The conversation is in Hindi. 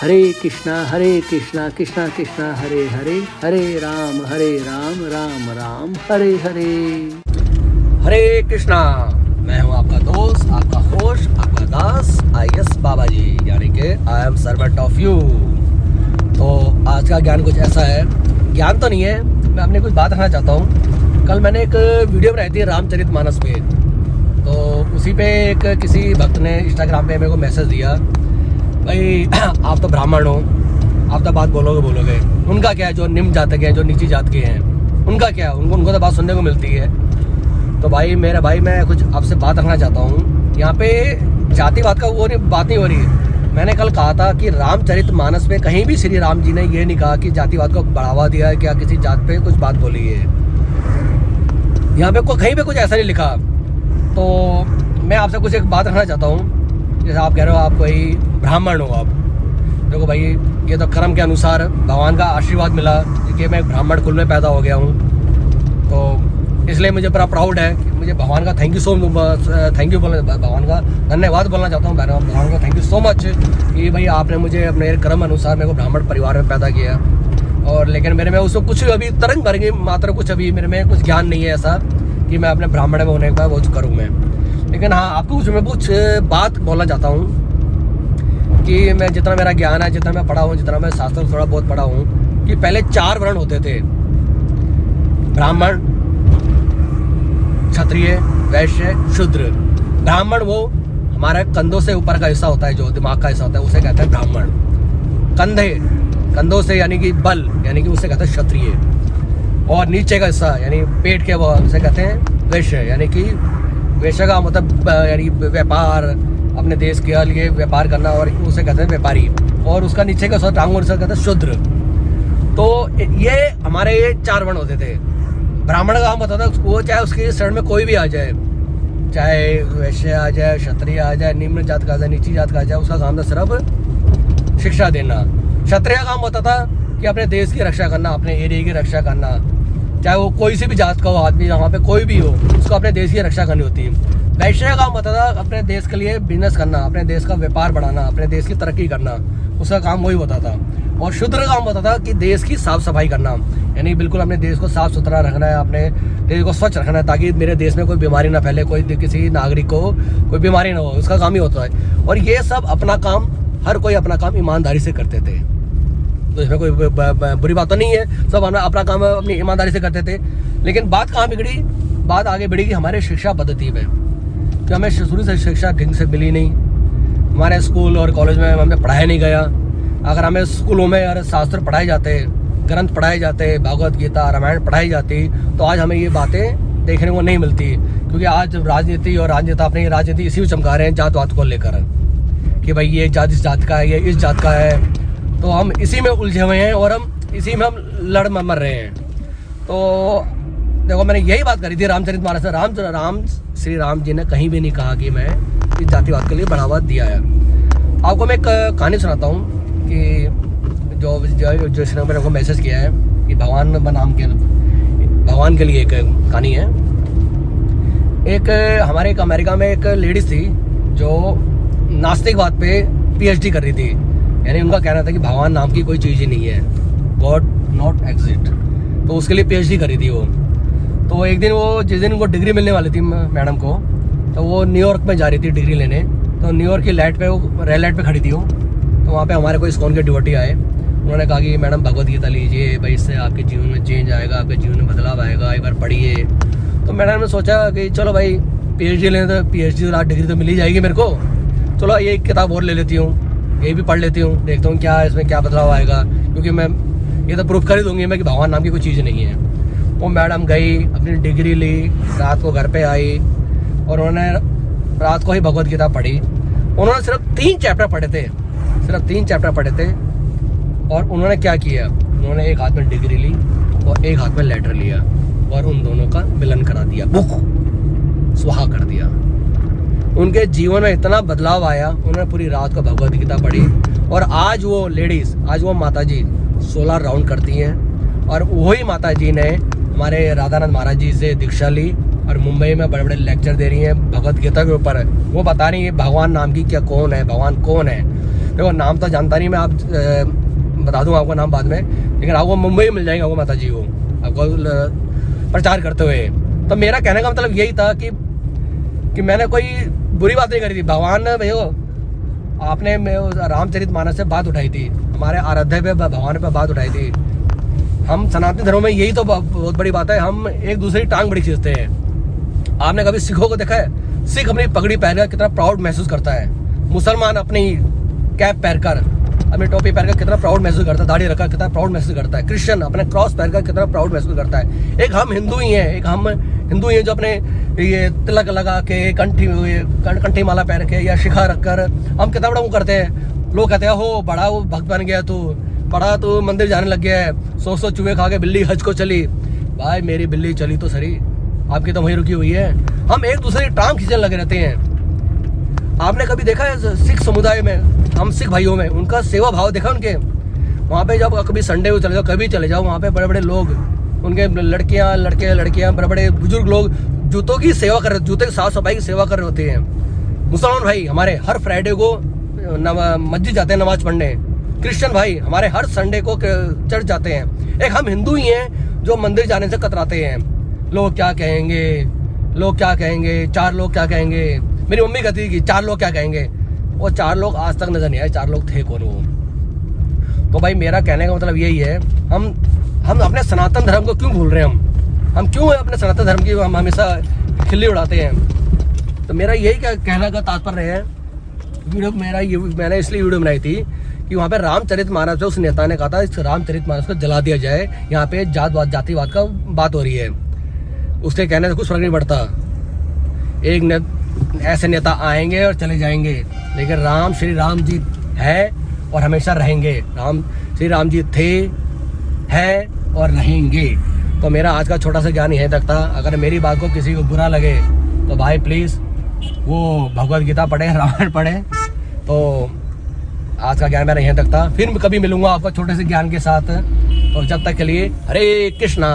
हरे कृष्णा कृष्णा कृष्णा हरे हरे, हरे राम राम हरे हरे। हरे कृष्णा। मैं हूँ आपका दोस्त, आपका होस्ट, आपका दास IS बाबा जी, यानी कि I am servant of you. तो आज का ज्ञान कुछ ऐसा है, ज्ञान तो नहीं है, मैं अपनी कुछ बात रखना चाहता हूँ। कल मैंने एक वीडियो बनाई थी रामचरितमानस पे, तो उसी पे एक किसी भक्त ने इंस्टाग्राम पे मेरे को मैसेज दिया, भाई आप तो ब्राह्मण हो, आप तो बात बोलोगे। उनका क्या है, जो निम्न जात के हैं, जो नीची जात के हैं, उनका क्या है, उनको तो बात सुनने को मिलती है। तो भाई मेरा भाई, मैं कुछ आपसे बात रखना चाहता हूँ। यहाँ पे जातिवाद का बात नहीं हो रही है। मैंने कल कहा था कि रामचरितमानस में कहीं भी श्री राम जी ने ये नहीं कहा कि जातिवाद को बढ़ावा दिया है, क्या किसी जात पे कुछ बात बोली है। यहाँ पे कहीं पे कुछ ऐसा नहीं लिखा। तो मैं आपसे कुछ एक बात रखना चाहता हूँ। जैसे आप कह रहे हो आप कोई ब्राह्मण हो, आप देखो भाई, ये तो कर्म के अनुसार भगवान का आशीर्वाद मिला कि मैं ब्राह्मण कुल में पैदा हो गया हूँ। तो इसलिए मुझे बड़ा प्राउड है कि मुझे भगवान का थैंक यू बोलना, भगवान का धन्यवाद बोलना चाहता हूँ। भगवान का थैंक यू सो मच कि भाई आपने मुझे अपने कर्म अनुसार मेरे को ब्राह्मण परिवार में पैदा किया। और लेकिन मेरे में उसको कुछ अभी तरंग भर गई मात्र, कुछ अभी मेरे में कुछ ज्ञान नहीं है ऐसा कि मैं अपने ब्राह्मण में होने के बाद वो करूँ मैं। लेकिन हाँ, आपको कुछ बात बोलना चाहता हूँ कि मैं जितना मेरा ज्ञान है, जितना मैं पढ़ा हूँ, जितना मैं शास्त्र थोड़ा बहुत पढ़ा हूँ, कि पहले 4 वर्ण होते थे, ब्राह्मण, क्षत्रिय, वैश्य, शूद्र। ब्राह्मण वो हमारे कंधों से ऊपर का हिस्सा होता है, जो दिमाग का हिस्सा होता है, उसे कहते हैं ब्राह्मण। कंधों से यानी कि बल, यानी कि उसे कहते हैं क्षत्रिय। और नीचे का हिस्सा यानी पेट के, वो उसे कहते हैं वैश्य, यानी कि वैश्य का मतलब यानी व्यापार, अपने देश के लिए व्यापार करना, और उसे कहते हैं व्यापारी। और उसका नीचे का हिस्सा टांगों से कहते हैं शूद्र। तो ये हमारे ये 4 वर्ण होते थे। ब्राह्मण का हम बताता था, वो चाहे उसके शरण में कोई भी आ जाए, चाहे वैश्य आ जाए, क्षत्रिय आ जाए, निम्न जात का आ जाए, नीची जात का आ जाए, उसका काम था सिर्फ शिक्षा देना। क्षत्रिय का काम होता था कि अपने देश की रक्षा करना, अपने एरिया की रक्षा करना, चाहे वो कोई सी भी जात का हो आदमी, वहाँ पे कोई भी हो, उसको अपने देश की रक्षा करनी होती है। वैश्य का काम होता था अपने देश के लिए बिजनेस करना, अपने देश का व्यापार बढ़ाना, अपने देश की तरक्की करना, उसका काम वही होता था। और शूद्र का काम होता था कि देश की साफ सफाई करना, यानी बिल्कुल अपने देश को साफ सुथरा रखना है, अपने देश को स्वच्छ रखना है, ताकि मेरे देश में कोई बीमारी ना फैले, कोई किसी नागरिक को कोई बीमारी ना हो, उसका काम ही होता है। और ये सब अपना काम, हर कोई अपना काम ईमानदारी से करते थे। तो इसमें कोई बुरी बात तो नहीं है, सब अपना काम अपनी ईमानदारी से करते थे। लेकिन बात कहाँ बिगड़ी, बात आगे बढ़ी कि हमारे शिक्षा पद्धति में, कि हमें शुरू से शिक्षा ढंग से मिली नहीं। हमारे स्कूल और कॉलेज में हमें पढ़ाया नहीं गया। अगर हमें स्कूलों में अगर शास्त्र पढ़ाए जाते, ग्रंथ पढ़ाए जाते, भगवत गीता, रामायण पढ़ाई जाती, तो आज हमें ये बातें देखने को नहीं मिलती। क्योंकि आज राजनीति और राजनेता अपनी राजनीति इसी में चमका रहे हैं, जातवाद को लेकर, कि भाई ये जात इस जात का है, ये इस जात का है। तो हम इसी में उलझे हुए हैं और हम इसी में हम लड़ मर रहे हैं। तो देखो, मैंने यही बात करी थी रामचरितमानस में। श्री राम जी ने कहीं भी नहीं कहा कि मैं इस जातिवाद के लिए बढ़ावा दिया है। आपको मैं एक कहानी सुनाता हूँ कि जो इसने मेरे को मैसेज किया है कि भगवान के लिए एक कहानी है। एक हमारे एक अमेरिका में एक लेडीज थी जो नास्तिकवाद पे PhD कर रही थी। यानी उनका कहना था कि भगवान नाम की कोई चीज़ ही नहीं है, गॉड नॉट एग्जिस्ट। तो उसके लिए PhD करी थी वो। तो एक दिन वो, जिस दिन उनको डिग्री मिलने वाली थी मैडम को, तो वो न्यूयॉर्क में जा रही थी डिग्री लेने। तो न्यूयॉर्क की लाइट पे, वो रेल लाइट पे खड़ी थी वो। तो वहाँ पे हमारे कोई इस्कॉन के डिवोटी आए। उन्होंने कहा कि मैडम भगवत गीता लीजिए भाई, इससे आपके जीवन में चेंज आएगा, आपके जीवन में बदलाव आएगा, एक बार पढ़िए। तो मैडम ने सोचा कि चलो भाई PhD लेने, तो PhD डिग्री तो मिल ही जाएगी मेरे को, चलो ये एक किताब और ले लेती हूँ, ये भी पढ़ लेती हूँ, देखता हूँ क्या इसमें क्या बदलाव आएगा। क्योंकि मैं ये तो प्रूफ कर ही दूंगी मैं कि भगवान नाम की कोई चीज़ नहीं है। वो मैडम गई, अपनी डिग्री ली, रात को घर पे आई और उन्होंने रात को ही भगवत गीता पढ़ी। उन्होंने सिर्फ 3 चैप्टर पढ़े थे, और उन्होंने क्या किया, उन्होंने एक हाथ में डिग्री ली और एक हाथ में लेटर लिया और उन दोनों का मिलन करा दिया, बुक सुहा कर दिया। उनके जीवन में इतना बदलाव आया, उन्होंने पूरी रात को भगवत गीता पढ़ी। और आज वो लेडीज़, आज वो माता जी 16 राउंड करती हैं। और वही माता जी ने हमारे राधानंद महाराज जी से दीक्षा ली और मुंबई में बड़े बड़े लेक्चर दे रही हैं भगवत गीता के ऊपर। वो बता रही है भगवान नाम की क्या कौन है, भगवान कौन है। देखो नाम तो जानता नहीं मैं, आप बता दूँ आपको नाम बाद में, लेकिन आपको मुंबई में मिल जाएंगे आपको माता जी को, आपको प्रचार करते हुए। तो मेरा कहने का मतलब यही था कि मैंने कोई बुरी बात नहीं करी थी। भगवान भैया आपने रामचरितमानस से बात उठाई थी, हमारे आराध्य पे भगवान पे बात उठाई थी। हम सनातन धर्म में यही तो बहुत बड़ी बात है, हम एक दूसरे की टांग बड़ी खींचते हैं। आपने कभी सिखों को देखा है? सिख अपनी पगड़ी पहनकर कितना प्राउड महसूस करता है, मुसलमान अपनी कैप पहनकर, अपनी टोपी पहनकर कितना प्राउड महसूस करता है, दाढ़ी रखकर कितना प्राउड महसूस करता है, क्रिश्चियन अपने क्रॉस पहनकर कितना प्राउड महसूस करता है। एक हम हिंदू ही हैं, एक हम हिंदू ही हैं जो अपने ये तिलक लगा के कंठी माला पहन के या शिखा रखकर हम कितना बड़ा वो करते हैं। लोग कहते हैं हो बड़ा वो भक्त बन गया तू, बड़ा तू मंदिर जाने लग गया है, 100 चूहे खा के बिल्ली हज को चली। भाई मेरी बिल्ली चली तो सही, आपकी तो वहीं रुकी हुई है। हम एक दूसरे की टांग खींचने लगे रहते हैं। आपने कभी देखा है सिख समुदाय में, हम सिख भाइयों में उनका सेवा भाव देखा उनके? वहाँ पे जब कभी संडे को चले जाओ, कभी चले जाओ, वहाँ पे बड़े बड़े लोग, उनके लड़कियाँ बड़े बड़े बुजुर्ग लोग जूतों की सेवा कर रहे, जूते की साफ सफाई की सेवा कर रहे होते हैं। मुसलमान भाई हमारे हर फ्राइडे को मस्जिद जाते हैं नमाज पढ़ने। क्रिश्चियन भाई हमारे हर संडे को चर्च जाते हैं। एक हम हिंदू ही हैं जो मंदिर जाने से कतराते हैं। लोग क्या कहेंगे, लोग क्या कहेंगे, 4 लोग क्या कहेंगे। मेरी मम्मी कहती थी कि 4 लोग क्या कहेंगे, वो 4 लोग आज तक नजर नहीं आए, 4 लोग थे कौन वो। तो भाई मेरा कहने का मतलब यही है, हम अपने सनातन धर्म को क्यों भूल रहे हैं? हम क्यों अपने सनातन धर्म की हम हमेशा खिल्ली उड़ाते हैं? तो मेरा यही कहने का तात्पर्य है, वीडियो मेरा ये मैंने इसलिए वीडियो बनाई थी कि वहाँ पे रामचरितमानस जो उस नेता ने कहा था इस रामचरितमानस को जला दिया जाए, यहाँ पे जातिवाद का बात हो रही है। उसके कहने से कुछ फर्क नहीं पड़ता, ऐसे नेता आएंगे और चले जाएंगे, लेकिन श्री राम जी है और हमेशा रहेंगे। श्री राम जी थे, हैं और रहेंगे। तो मेरा आज का छोटा सा ज्ञान यहीं तक था। अगर मेरी बात को किसी को बुरा लगे तो भाई प्लीज़ वो भगवद गीता पढ़े, रामायण पढ़े। तो आज का ज्ञान मेरा यहीं तक था। फिर कभी मिलूंगा आपका छोटे से ज्ञान के साथ। तो जब तक के लिए हरे कृष्णा।